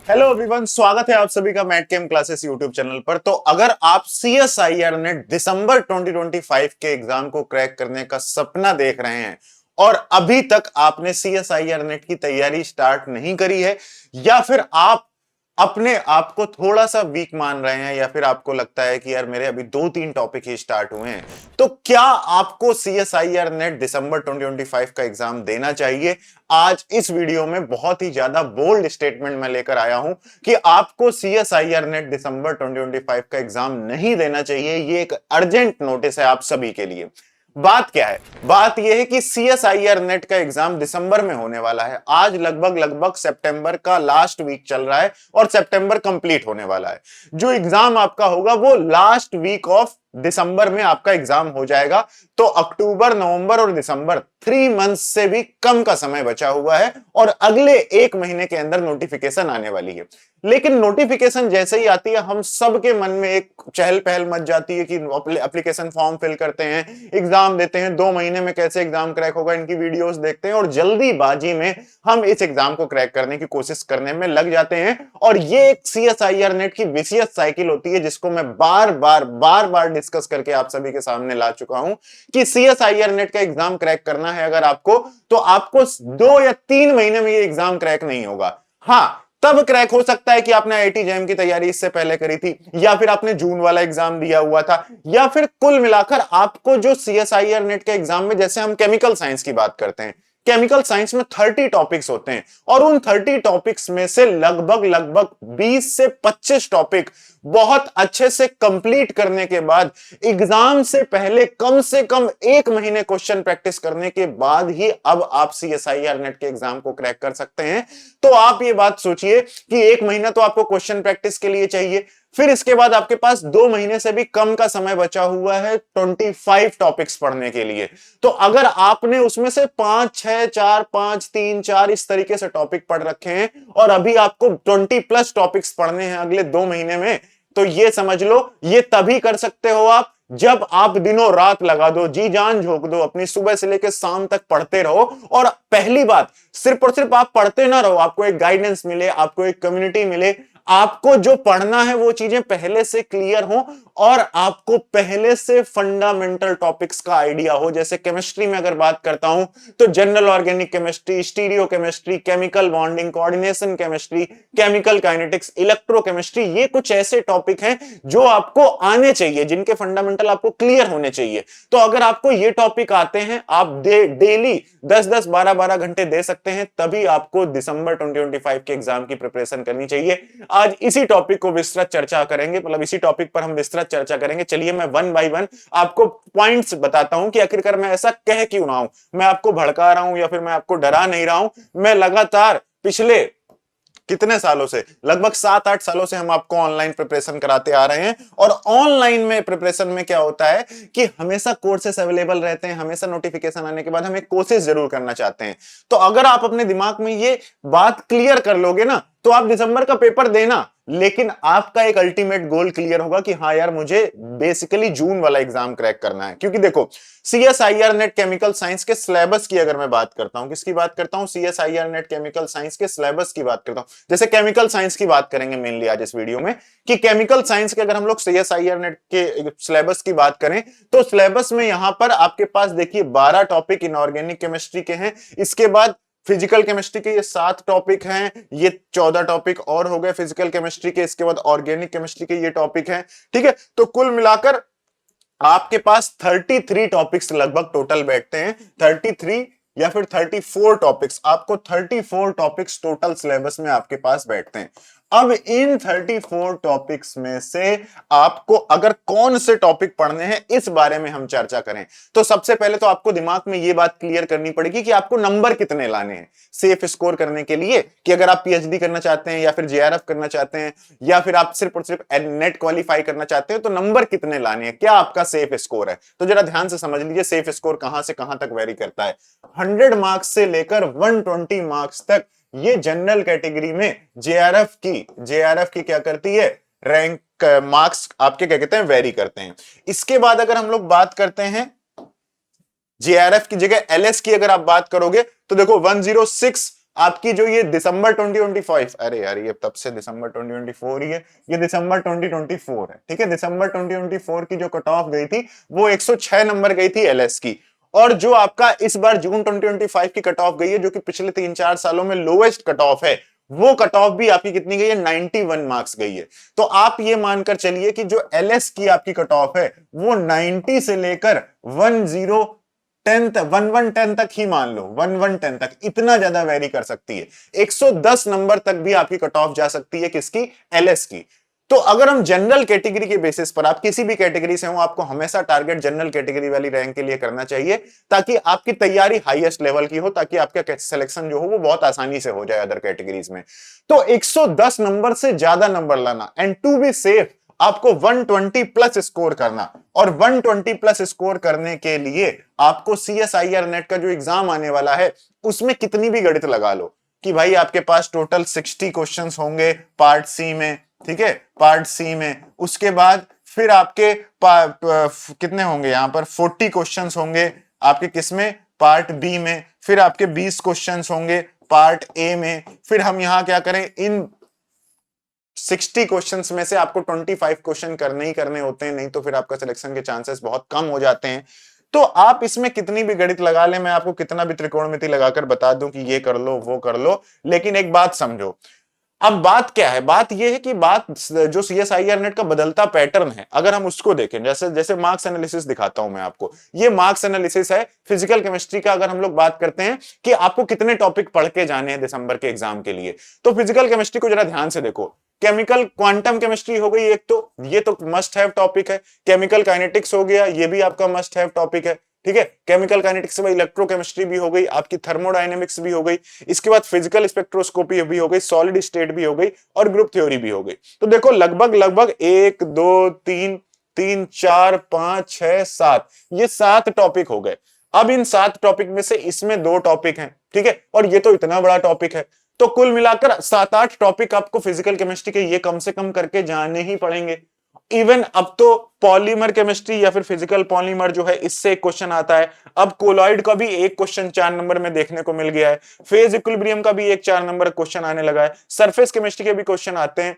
Hello everyone, स्वागत है आप सभी का मैट कैम क्लासेस यूट्यूब चैनल पर। तो अगर आप सीएसआईआर नेट दिसंबर 2025 के एग्जाम को क्रैक करने का सपना देख रहे हैं और अभी तक आपने सीएसआईआर नेट की तैयारी स्टार्ट नहीं करी है, या फिर आप अपने आप को थोड़ा सा वीक मान रहे हैं, या फिर आपको लगता है कि यार मेरे अभी 2-3 टॉपिक ही स्टार्ट हुए हैं, तो क्या आपको सीएसआईआर नेट दिसंबर 2025 का एग्जाम देना चाहिए? आज इस वीडियो में बहुत ही ज्यादा बोल्ड स्टेटमेंट मैं लेकर आया हूं कि आपको सीएसआईआर नेट दिसंबर 2025 का एग्जाम नहीं देना चाहिए। ये एक अर्जेंट नोटिस है आप सभी के लिए। बात क्या है? बात यह है कि सीएसआईआर नेट का एग्जाम दिसंबर में होने वाला है। आज लगभग सितंबर का लास्ट वीक चल रहा है और सितंबर कंप्लीट होने वाला है। जो एग्जाम आपका होगा वो लास्ट वीक ऑफ दिसंबर में आपका एग्जाम हो जाएगा। तो अक्टूबर, नवंबर और दिसंबर 3 मंथ से भी कम का समय बचा हुआ है और अगले 1 महीने के अंदर नोटिफिकेशन आने वाली है। लेकिन नोटिफिकेशन जैसे ही आती है, हम सबके मन में एक चहल पहल मच जाती है कि एप्लीकेशन फॉर्म फिल करते हैं, एग्जाम देते हैं, 2 महीने में कैसे एग्जाम क्रैक होगा, इनकी वीडियोस देखते हैं और जल्दीबाजी में हम इस एग्जाम को क्रैक करने की कोशिश करने में लग जाते हैं। और ये एक सीएसआईआर नेट की विशियस साइकिल होती है, जिसको मैं बार बार डिस्कस करके आप सभी के सामने ला चुका हूं कि सीएसआईआर नेट का एग्जाम क्रैक करना है अगर आपको, तो आपको 2 या 3 महीने में ये एग्जाम क्रैक नहीं होगा। हाँ, तब क्रैक हो सकता है कि आपने आईआईटी जैम की तैयारी इससे पहले करी थी, या फिर आपने जून वाला एग्जाम दिया हुआ था, या फिर कुल मिलाकर आपको जो सीएसआईआर नेट के एग्जाम में, जैसे हम केमिकल साइंस की बात करते हैं, केमिकल साइंस में 30 टॉपिक्स होते हैं और उन 30 टॉपिक्स में से लगभग 20 से 25 टॉपिक बहुत अच्छे से कंप्लीट करने के बाद, एग्जाम से पहले कम से कम 1 महीने क्वेश्चन प्रैक्टिस करने के बाद ही अब आप सीएसआईआर नेट के एग्जाम को क्रैक कर सकते हैं। तो आप ये बात सोचिए कि 1 महीना तो आपको क्वेश्चन प्रैक्टिस के लिए चाहिए, फिर इसके बाद आपके पास 2 महीने से भी कम का समय बचा हुआ है 25 टॉपिक्स पढ़ने के लिए। तो अगर आपने उसमें से 5, 6, 4, 5, 3, 4 इस तरीके से टॉपिक पढ़ रखे हैं और अभी आपको 20+ टॉपिक्स पढ़ने हैं अगले 2 महीने में, तो ये समझ लो, ये तभी कर सकते हो आप जब आप दिनों रात लगा दो, जी जान झोंक दो, अपनी सुबह से लेकर शाम तक पढ़ते रहो। और पहली बात, सिर्फ और सिर्फ आप पढ़ते ना रहो, आपको एक गाइडेंस मिले, आपको एक कम्युनिटी मिले, आपको जो पढ़ना है वो चीजें पहले से क्लियर हो और आपको पहले से फंडामेंटल टॉपिक्स का आइडिया हो। जैसे केमिस्ट्री में अगर बात करता हूं तो general organic chemistry, stereo chemistry, chemical bonding, coordination chemistry, chemical kinetics, electrochemistry, ये कुछ ऐसे टॉपिक हैं जो आपको आने चाहिए, जिनके फंडामेंटल आपको क्लियर होने चाहिए। तो अगर आपको ये टॉपिक आते हैं, आप डेली 10-10, 12-12 घंटे दे सकते हैं, तभी आपको दिसंबर 2025 के एग्जाम की प्रिपरेशन करनी चाहिए। आज इसी टॉपिक को विस्तृत चर्चा करेंगे, मतलब इसी टॉपिक पर हम विस्तृत चर्चा करेंगे। चलिए मैं 1 बाय 1 आपको पॉइंट्स बताता हूं कि आखिरकार मैं ऐसा कह क्यों रहा हूं। मैं आपको भड़का रहा हूं या फिर मैं आपको डरा नहीं रहा हूं। मैं लगातार पिछले कितने सालों से, लगभग 7-8 सालों से हम आपको ऑनलाइन प्रिपरेशन कराते आ रहे हैं। और ऑनलाइन में प्रिपरेशन में क्या होता है कि हमेशा कोर्सेस अवेलेबल रहते हैं, हमेशा नोटिफिकेशन आने के बाद हम एक कोशिश जरूर करना चाहते हैं। तो अगर आप अपने दिमाग में ये बात क्लियर कर लोगे ना, तो आप दिसंबर का पेपर देना, लेकिन आपका एक अल्टीमेट गोल क्लियर होगा कि हाँ यार, मुझे बेसिकली जून वाला एग्जाम क्रैक करना है। क्योंकि देखो, सीएसआईआर नेट केमिकल साइंस के सिलेबस की अगर मैं बात करता हूं, किसकी बात करता हूं, सीएसआईआर नेट केमिकल साइंस के सिलेबस की बात करता हूं। जैसे केमिकल साइंस की बात करेंगे मेनली आज इस वीडियो में, कि केमिकल साइंस के अगर हम लोग सीएसआईआर नेट के सिलेबस की बात करें, तो सिलेबस में यहां पर आपके पास देखिए 12 टॉपिक इनऑर्गेनिक केमिस्ट्री के हैं। इसके बाद फिजिकल केमिस्ट्री के ये 7 टॉपिक हैं, ये 14 टॉपिक और हो गए फिजिकल केमिस्ट्री के। इसके बाद ऑर्गेनिक केमिस्ट्री के ये टॉपिक हैं, ठीक है। तो कुल मिलाकर आपके पास 33 टॉपिक्स लगभग टोटल बैठते हैं। 33 या फिर 34 टॉपिक्स, आपको 34 टॉपिक्स टोटल सिलेबस में आपके पास बैठते हैं। अब इन 34 टॉपिक्स में से आपको अगर कौन से टॉपिक पढ़ने हैं, इस बारे में हम चर्चा करें, तो सबसे पहले तो आपको दिमाग में यह बात क्लियर करनी पड़ेगी कि आपको नंबर कितने लाने हैं सेफ स्कोर करने के लिए। कि अगर आप पीएचडी करना चाहते हैं या फिर जेआरएफ करना चाहते हैं या फिर आप सिर्फ और सिर्फ नेट क्वालिफाई करना चाहते हैं, तो नंबर कितने लाने हैं, क्या आपका सेफ स्कोर है। तो जरा ध्यान से समझ लीजिए, सेफ स्कोर कहां से कहां तक वेरी करता है। 100 मार्क्स से लेकर 120 मार्क्स तक ये जनरल कैटेगरी में जेआरएफ की क्या करती है, रैंक मार्क्स आपके क्या कहते हैं, वेरी करते हैं। इसके बाद अगर हम लोग बात करते हैं जेआरएफ की जगह एलएस की अगर आप बात करोगे, तो देखो 106 आपकी जो ये दिसंबर 2025, अरे यार ये तब से दिसंबर 2024 ही है, ये दिसंबर 2024 है, ठीक है। दिसंबर 2024 की जो कट ऑफ गई थी वो 106 नंबर गई थी एलएस की। और जो आपका इस बार जून 2025 की कट ऑफ गई है, जो कि पिछले 3-4 सालों में लोएस्ट कट ऑफ है, वो कट ऑफ भी आपकी कितनी गई है, 91 मार्क्स गई है। तो आप ये मानकर चलिए कि जो एलएस की आपकी कट ऑफ है वो 90 से लेकर 1110 तक ही मान लो, 1110 तक, इतना ज्यादा वेरी कर सकती है। 110 नंबर तक भी आपकी कट ऑफ जा सकती है, किसकी, एलएस की। तो अगर हम जनरल कैटेगरी के बेसिस पर, आप किसी भी कैटेगरी से हो, आपको हमेशा टारगेट जनरल कैटेगरी वाली रैंक के लिए करना चाहिए, ताकि आपकी तैयारी हाईएस्ट लेवल की हो, ताकि आपका सिलेक्शन जो हो वो बहुत आसानी से हो जाए अदर कैटेगरीज में। तो 110 नंबर से ज्यादा नंबर लाना, एंड टू बी सेफ आपको 120 प्लस स्कोर करना। और 120 प्लस स्कोर करने के लिए आपको सीएसआईआर नेट का जो एग्जाम आने वाला है उसमें कितनी भी गणित लगा लो, कि भाई आपके पास टोटल 60 क्वेश्चंस होंगे पार्ट सी में, ठीक है, पार्ट सी में। उसके बाद फिर आपके कितने होंगे यहां पर, 40 क्वेश्चंस होंगे आपके किसमें, पार्ट बी में। फिर आपके 20 क्वेश्चंस होंगे पार्ट ए में। फिर हम यहां क्या करें, इन 60 क्वेश्चंस में से आपको 25 क्वेश्चन करने ही करने होते हैं, नहीं तो फिर आपका सिलेक्शन के चांसेस बहुत कम हो जाते हैं। तो आप इसमें कितनी भी गणित लगा लें, मैं आपको कितना भी त्रिकोणमिति लगाकर बता दूं कि ये कर लो वो कर लो, लेकिन एक बात समझो। अब बात क्या है, बात यह है कि बात जो सीएसआईआर नेट का बदलता पैटर्न है, अगर हम उसको देखें, जैसे जैसे मार्क्स एनालिसिस दिखाता हूं मैं आपको, ये मार्क्स एनालिसिस है फिजिकल केमिस्ट्री का। अगर हम लोग बात करते हैं कि आपको कितने टॉपिक पढ़ के जाने हैं दिसंबर के एग्जाम के लिए, तो फिजिकल केमिस्ट्री को जरा ध्यान से देखो। केमिकल क्वांटम केमिस्ट्री हो गई एक, तो ये तो मस्ट हैव टॉपिक है। केमिकल काइनेटिक्स हो गया, ये भी आपका मस्ट हैव टॉपिक है, ठीक है। केमिकल काइनेटिक्स में इलेक्ट्रोकेमिस्ट्री भी हो गई, आपकी थर्मोडायनेमिक्स भी हो गई, इसके बाद फिजिकल स्पेक्ट्रोस्कोपी भी हो गई, सॉलिड स्टेट भी हो गई, और ग्रुप थ्योरी भी हो गई। तो देखो लगभग लगभग 1 2 3 3 4 5 6 7, ये 7 टॉपिक हो गए। अब इन 7 टॉपिक में से इसमें 2 टॉपिक हैं, ठीक है, और ये तो इतना बड़ा टॉपिक है। तो कुल मिलाकर 7-8 टॉपिक आपको फिजिकल केमिस्ट्री के ये कम से कम करके जाने ही पड़ेंगे। इवन अब तो पॉलीमर केमिस्ट्री या फिर फिजिकल पॉलीमर जो है, इससे एक क्वेश्चन आता है। अब कोलॉइड का भी एक क्वेश्चन 4 नंबर में देखने को मिल गया है। फेज इक्विलिब्रियम का भी एक 4 नंबर क्वेश्चन आने लगा है। सरफेस केमिस्ट्री के भी क्वेश्चन आते हैं।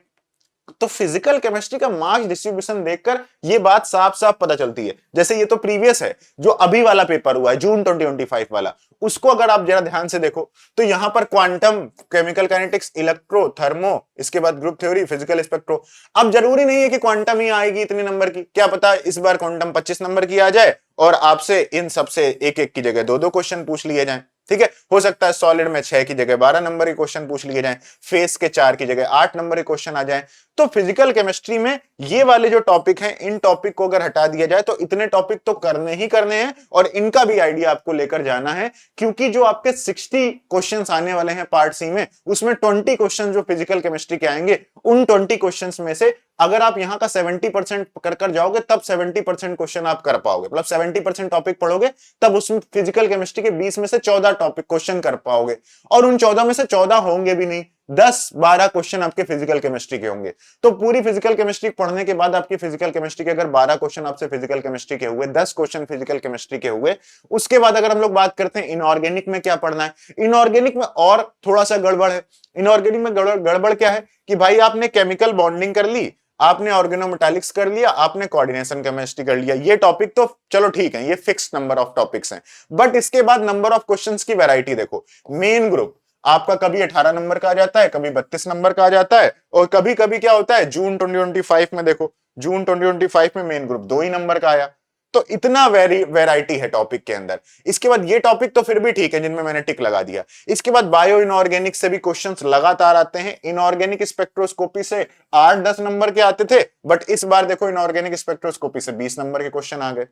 तो फिजिकल केमिस्ट्री का मार्क्स डिस्ट्रीब्यूशन देखकर ये बात साफ साफ पता चलती है। जैसे ये तो प्रीवियस है, जो अभी वाला पेपर हुआ है जून 2025 वाला, उसको अगर आप जरा ध्यान से देखो तो यहां पर quantum, chemical kinetics, electro, thermo, इसके बाद ग्रुप थ्योरी, फिजिकल स्पेक्ट्रो। अब जरूरी नहीं है कि क्वांटम ही आएगी इतने नंबर की, क्या पता इस बार क्वांटम 25 नंबर की आ जाए और आपसे इन सबसे एक एक की जगह 2-2 क्वेश्चन पूछ लिए जाएं, ठीक है। हो सकता है सॉलिड में 6 की जगह 12 नंबर के क्वेश्चन पूछ लिए जाएं, फेस के 4 की जगह 8 नंबर के क्वेश्चन आ जाएं। तो फिजिकल केमिस्ट्री में ये वाले जो टॉपिक हैं, इन टॉपिक को अगर हटा दिया जाए तो इतने टॉपिक तो करने ही करने हैं, और इनका भी आइडिया आपको लेकर जाना है, क्योंकि जो आपके 60 क्वेश्चंस आने वाले हैं पार्ट सी में, उसमें 20 क्वेश्चन जो फिजिकल केमिस्ट्री के आएंगे, उन 20 क्वेश्चंस में से अगर आप यहां का 70% कर जाओगे, तब 70% क्वेश्चन आप कर पाओगे, मतलब 70% टॉपिक पढ़ोगे, तब उसमें फिजिकल केमिस्ट्री के 20 में से 14 टॉपिक क्वेश्चन कर पाओगे। और उन 14 में से 14 होंगे भी नहीं, 10-12 क्वेश्चन आपके फिजिकल केमिस्ट्री के होंगे। तो पूरी फिजिकल केमिस्ट्री पढ़ने के बाद आपकी फिजिकल केमिस्ट्री के अगर 12 क्वेश्चन आपसे फिजिकल केमिस्ट्री के हुए, 10 क्वेश्चन फिजिकल केमिस्ट्री के हुए, उसके बाद अगर हम लोग बात करते हैं इनऑर्गेनिक में क्या पढ़ना है, इनऑर्गेनिक में और थोड़ा सा गड़बड़ है। इनऑर्गेनिक में गड़बड़ क्या है कि भाई आपने केमिकल बॉन्डिंग कर ली, आपने ऑर्गेनोमेटालिक्स कर लिया, आपने कोऑर्डिनेशन केमिस्ट्री कर लिया, ये टॉपिक तो चलो ठीक है, ये फिक्स नंबर ऑफ टॉपिक्स हैं। बट इसके बाद नंबर ऑफ क्वेश्चंस की वैरायटी देखो। मेन ग्रुप आपका कभी 18 नंबर का आ जाता है, कभी 32 नंबर का आ जाता है, और कभी कभी क्या होता है, जून 2025 में देखो, जून 2025 में मेन ग्रुप 2 ही नंबर का आया। तो इतना वैरायटी है टॉपिक के अंदर। इसके बाद ये टॉपिक तो फिर भी ठीक है जिनमें मैंने टिक लगा दिया। इसके बाद बायो इनऑर्गेनिक से भी क्वेश्चंस लगातार आते हैं। इनऑर्गेनिक स्पेक्ट्रोस्कोपी से 8-10 नंबर के आते थे, बट इस बार देखो इनऑर्गेनिक स्पेक्ट्रोस्कोपी से 20 नंबर के क्वेश्चन आ गए।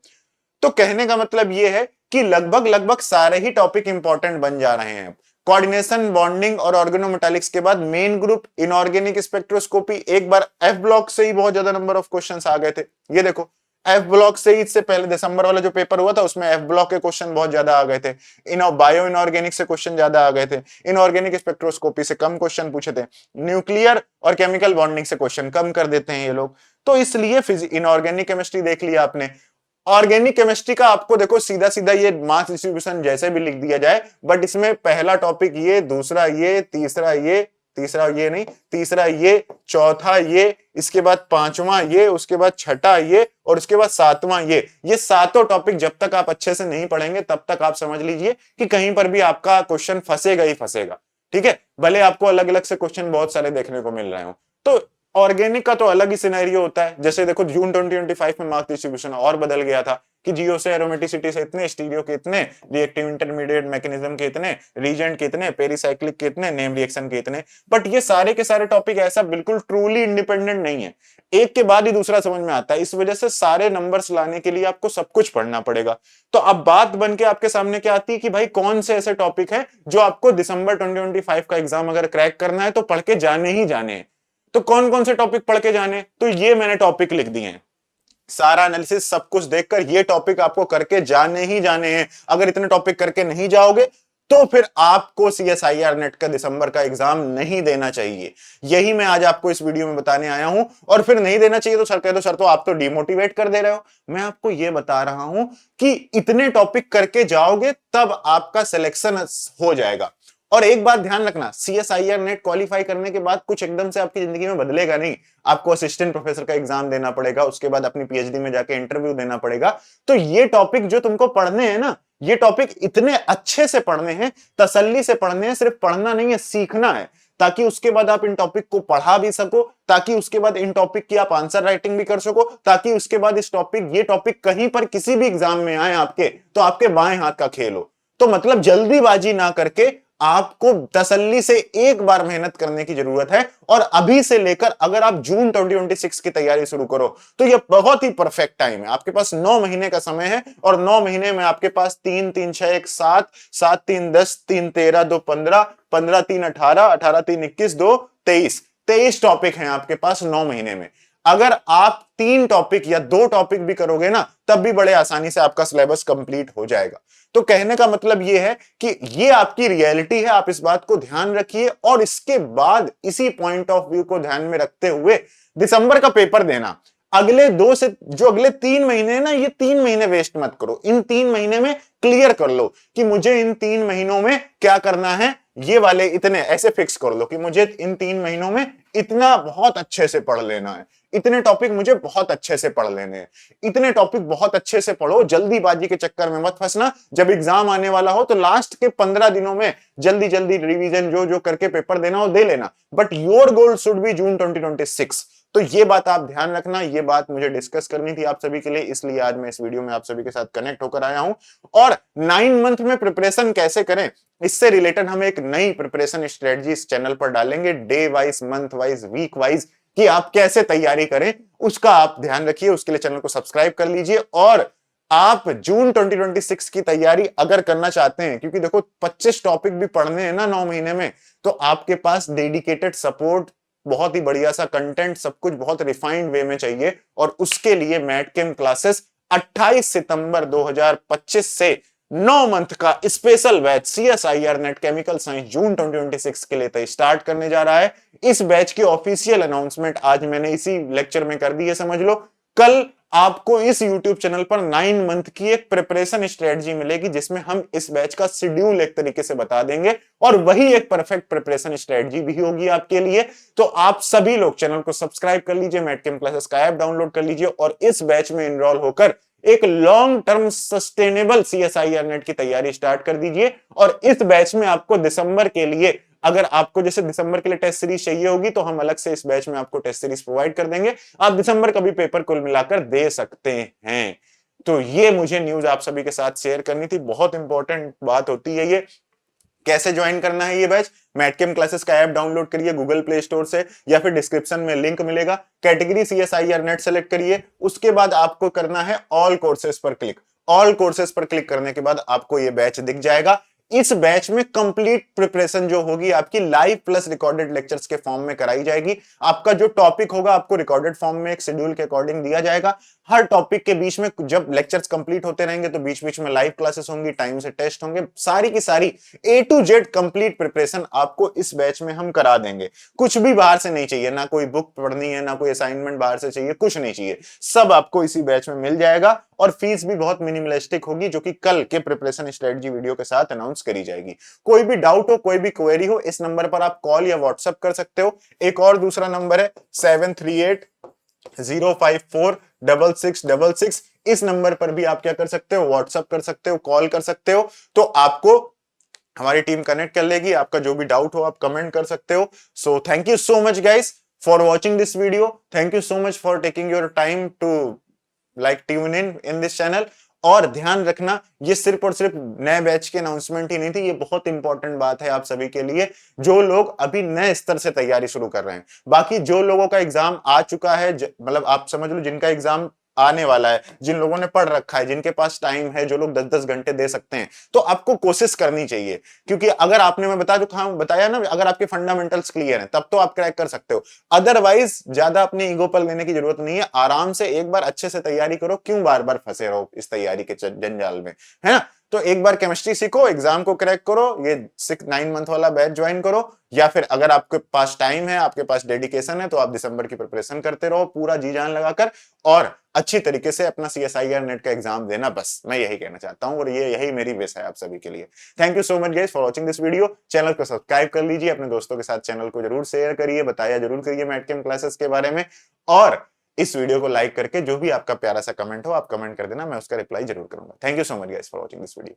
तो कहने का मतलब यह है कि लगभग लगभग सारे ही टॉपिक इंपॉर्टेंट बन जा रहे हैं। कोऑर्डिनेशन, बॉन्डिंग और ऑर्गेनोमेटालिक्स के बाद मेन ग्रुप, इनऑर्गेनिक स्पेक्ट्रोस्कोपी, एक बार एफ ब्लॉक से ही बहुत ज्यादा नंबर ऑफ क्वेश्चंस आ गए थे। ये देखो एफ ब्लॉक से ही, इससे पहले दिसंबर वाला जो पेपर हुआ था उसमें एफ ब्लॉक के क्वेश्चन बहुत ज्यादा आ गए थे। बायो इनऑर्गेनिक से क्वेश्चन ज्यादा आ गए थे। इनऑर्गेनिक स्पेक्ट्रोस्कोपी से कम क्वेश्चन पूछे थे। न्यूक्लियर और केमिकल बॉन्डिंग से क्वेश्चन कम कर देते हैं ये लोग। तो इसलिए इनऑर्गेनिक केमिस्ट्री देख लिया आपने, ऑर्गेनिक केमिस्ट्री का आपको देखो सीधा सीधा ये मास डिस्ट्रीब्यूशन जैसे भी लिख दिया जाए, बट इसमें पहला टॉपिक ये, दूसरा ये, तीसरा ये नहीं, तीसरा ये, चौथा ये, इसके बाद पांचवा ये, उसके बाद छठा ये, और उसके बाद सातवां ये सातों टॉपिक जब तक आप अच्छे से नहीं पढ़ेंगे तब तक आप समझ लीजिए कि कहीं पर भी आपका क्वेश्चन फंसेगा ही फंसेगा। ठीक है, भले आपको अलग अलग से क्वेश्चन बहुत सारे देखने को मिल रहे हो। तो ऑर्गेनिक का तो अलग ही सिनेरियो होता है। जैसे देखो जून 2025 में मार्क्स डिस्ट्रीब्यूशन और बदल गया था कि जियो से एरोमेटिसिटी से इतने, स्टीरियो के इतने, रिएक्टिव इंटरमीडिएट मैकेनिज्म के इतने, रीजेंट के इतने, पेरीसाइक्लिक के इतने, नेम रिएक्शन के इतने। बट ये सारे के सारे टॉपिक ऐसा बिल्कुल ट्रूली इंडिपेंडेंट नहीं है, एक के बाद ही दूसरा समझ में आता है। इस वजह से सारे नंबर्स लाने के लिए आपको सब कुछ पढ़ना पड़ेगा। तो अब बात बन के आपके सामने क्या आती है कि भाई कौन से ऐसे टॉपिक है जो आपको दिसंबर 2025 का एग्जाम अगर क्रैक करना है तो पढ़ के जाने ही जाने हैं। तो कौन कौन से टॉपिक पढ़ के जाने, तो ये मैंने टॉपिक लिख दिए हैं। सारा एनालिसिस सब कुछ देखकर ये टॉपिक आपको करके जाने ही जाने हैं। अगर इतने टॉपिक करके नहीं जाओगे तो फिर आपको CSIR नेट का दिसंबर का एग्जाम नहीं देना चाहिए। यही मैं आज आपको इस वीडियो में बताने आया हूं। और फिर नहीं देना चाहिए तो सर कह दो सर तो आप तो डिमोटिवेट कर दे रहे हो। मैं आपको यह बता रहा हूं कि इतने टॉपिक करके जाओगे तब आपका सिलेक्शन हो जाएगा। और एक बात ध्यान रखना, CSIR नेट क्वालिफाई करने के बाद कुछ एकदम से आपकी जिंदगी में बदलेगा नहीं। आपको असिस्टेंट प्रोफेसर का एग्जाम देना पड़ेगा, उसके बाद अपनी PhD में जाके इंटरव्यू देना पड़ेगा। तो ये टॉपिक जो तुमको पढ़ने हैं ना, ये टॉपिक इतने अच्छे से पढ़ने हैं, तसल्ली से पढ़ने हैं। सिर्फ पढ़ना नहीं है, सीखना है, ताकि उसके बाद आप इन टॉपिक को पढ़ा भी सको, ताकि उसके बाद इन टॉपिक की आप आंसर राइटिंग भी कर सको, ताकि उसके बाद ये टॉपिक कहीं पर किसी भी एग्जाम में आए आपके, तो आपके बाएं हाथ का खेल हो। तो मतलब जल्दीबाजी ना करके आपको तसल्ली से एक बार मेहनत करने की जरूरत है। और अभी से लेकर अगर आप जून 2026 की तैयारी शुरू करो तो यह बहुत ही परफेक्ट टाइम है। आपके पास 9 महीने का समय है, और 9 महीने में आपके पास 3 3 6 1 7, 7 3 10, 3 13, 2 15, 15 3 18, 18 3 21, 2 23, 23 टॉपिक हैं आपके पास 9 महीने में। अगर आप 3 टॉपिक या 2 टॉपिक भी करोगे ना, तब भी बड़े आसानी से आपका सिलेबस कंप्लीट हो जाएगा। तो कहने का मतलब यह है कि ये आपकी रियलिटी है, आप इस बात को ध्यान रखिए। और इसके बाद इसी पॉइंट ऑफ व्यू को ध्यान में रखते हुए दिसंबर का पेपर देना। अगले 3 महीने है ना, ये 3 महीने वेस्ट मत करो। इन 3 महीने में क्लियर कर लो कि मुझे इन 3 महीनों में क्या करना है। ये वाले इतने ऐसे फिक्स कर लो कि मुझे इन 3 महीनों में इतना बहुत अच्छे से पढ़ लेना है, इतने टॉपिक मुझे बहुत अच्छे से पढ़ लेने हैं, इतने टॉपिक बहुत अच्छे से पढ़ो। जल्दीबाजी के चक्कर में मत फंसना। जब एग्जाम आने वाला हो तो लास्ट के 15 दिनों में जल्दी जल्दी रिवीजन जो जो करके पेपर देना हो दे लेना, but your goal should be June 2026। तो ये बात आप ध्यान रखना। ये बात मुझे डिस्कस करनी थी आप सभी के लिए, इसलिए आज मैं इस वीडियो में आप सभी के साथ कनेक्ट होकर आया हूं। और 9 मंथ में प्रिपरेशन कैसे करें, इससे रिलेटेड हम एक नई प्रिपरेशन स्ट्रेटजी इस चैनल पर डालेंगे, day wise, month wise, week wise, कि आप कैसे तैयारी करें उसका आप ध्यान रखिए। उसके लिए चैनल को सब्सक्राइब कर लीजिए। और आप जून 2026 की तैयारी अगर करना चाहते हैं, क्योंकि देखो 25 टॉपिक भी पढ़ने हैं ना 9 महीने में, तो आपके पास डेडिकेटेड सपोर्ट, बहुत ही बढ़िया सा कंटेंट, सब कुछ बहुत रिफाइंड वे में चाहिए। और उसके लिए मैटकेम क्लासेस 28 सितंबर 2025 से 9 मंथ का special batch CSIR NET chemical science June 2026 के लिए स्टार्ट करने जा रहा है। इस बैच की ऑफिशियल अनाउंसमेंट आज मैंने इसी लेक्चर में कर दी है, समझ लो। कल आपको इस YouTube चैनल पर 9 मंथ की एक प्रिपरेशन स्ट्रेटजी मिलेगी, जिसमें हम इस बैच का शेड्यूल एक तरीके से बता देंगे, और वही एक परफेक्ट प्रिपरेशन स्ट्रेटजी भी होगी आपके लिए। तो आप सभी लोग चैनल को सब्सक्राइब कर लीजिए, मैटकेम क्लासेस का ऐप डाउनलोड कर लीजिए, और इस बैच में एनरोल होकर एक long term sustainable CSIR net की तैयारी स्टार्ट कर दीजिए। और इस बैच में आपको दिसंबर के लिए, अगर आपको जैसे दिसंबर के लिए टेस्ट सीरीज चाहिए होगी, तो हम अलग से इस बैच में आपको टेस्ट सीरीज प्रोवाइड कर देंगे। आप दिसंबर का भी पेपर कुल मिलाकर दे सकते हैं। तो ये मुझे न्यूज आप सभी के साथ शेयर करनी थी, बहुत इंपॉर्टेंट बात होती है ये। कैसे ज्वाइन करना है ये बैच, मैटकेम क्लासेस का ऐप डाउनलोड करिए गूगल प्ले स्टोर से, या फिर डिस्क्रिप्शन में लिंक मिलेगा। कैटेगरी CSIR नेट सेलेक्ट करिए, उसके बाद आपको करना है ऑल कोर्सेज पर क्लिक। ऑल कोर्सेज पर क्लिक करने के बाद आपको ये बैच दिख जाएगा। इस बैच में कंप्लीट प्रिपरेशन जो होगी आपकी लाइव प्लस रिकॉर्डेड लेक्चर्स के फॉर्म में कराई जाएगी। आपका जो टॉपिक होगा आपको रिकॉर्डेड फॉर्म में एक शेड्यूल के अकॉर्डिंग दिया जाएगा। हर टॉपिक के बीच में जब लेक्चर्स कंप्लीट होते रहेंगे तो बीच बीच में लाइव क्लासेस होंगी, टाइम से टेस्ट होंगे, सारी की सारी A to Z complete preparation आपको इस बैच में हम करा देंगे। कुछ भी बाहर से नहीं चाहिए, ना कोई बुक पढ़नी है, ना कोई असाइनमेंट बाहर से चाहिए, कुछ नहीं चाहिए, सब आपको इसी बैच में मिल जाएगा। और फीस भी बहुत मिनिमलिस्टिक होगी, जो कि कल के प्रिपरेशन स्ट्रेटजी वीडियो के साथ अनाउंस करी जाएगी। कोई भी डाउट हो, कोई भी क्वेरी हो, इस नंबर पर आप कॉल या व्हाट्सएप कर सकते हो। एक और दूसरा नंबर है 7380546666। इस नंबर पर भी आप क्या कर सकते हो, व्हाट्सएप कर सकते हो, कॉल कर सकते हो, तो आपको हमारी टीम कनेक्ट कर लेगी। आपका जो भी डाउट हो आप कमेंट कर सकते हो। So thank you so much guys for watching this video. Thank you so much for taking your time to like tune in this channel. और ध्यान रखना, ये सिर्फ और सिर्फ नए बैच की अनाउंसमेंट ही नहीं थी, ये बहुत इंपॉर्टेंट बात है आप सभी के लिए जो लोग अभी नए स्तर से तैयारी शुरू कर रहे हैं। बाकी जो लोगों का एग्जाम आ चुका है, मतलब आप समझ लो जिनका एग्जाम आने वाला है, जिन लोगों ने पढ़ रखा है, जिनके पास टाइम है, जो लोग 10-10 घंटे दे सकते हैं, तो आपको कोशिश करनी चाहिए। क्योंकि अगर आपने, मैं बताया ना, अगर आपके फंडामेंटल्स क्लियर हैं तब तो आप क्रैक कर सकते हो। अदरवाइज ज्यादा अपनी ईगो पर लेने की जरूरत नहीं है। आराम से एक बार अच्छे से तैयारी करो, क्यों बार बार फंसे रहो इस तैयारी के जंजाल में, है ना। तो एक बार केमिस्ट्री सीखो, एग्जाम को क्रैक करो, ये 6-9 मंथ वाला बैच ज्वाइन करो, या फिर अगर आपके पास टाइम है, आपके पास डेडिकेशन है, तो आप दिसंबर की प्रिपरेशन करते रहो पूरा जी जान लगाकर, और अच्छी तरीके से अपना CSIR नेट का एग्जाम देना। बस मैं यही कहना चाहता हूं, और यही मेरी विश है आप सभी के लिए। Thank you so much guys for watching this video. Channel को सब्सक्राइब कर लीजिए, अपने दोस्तों के साथ चैनल को जरूर शेयर करिए, बताया जरूर करिए मैटकेम क्लासेस के बारे में, और इस वीडियो को लाइक करके जो भी आपका प्यारा सा कमेंट हो आप कमेंट कर देना, मैं उसका रिप्लाई जरूर करूंगा। Thank you so much guys for watching this video.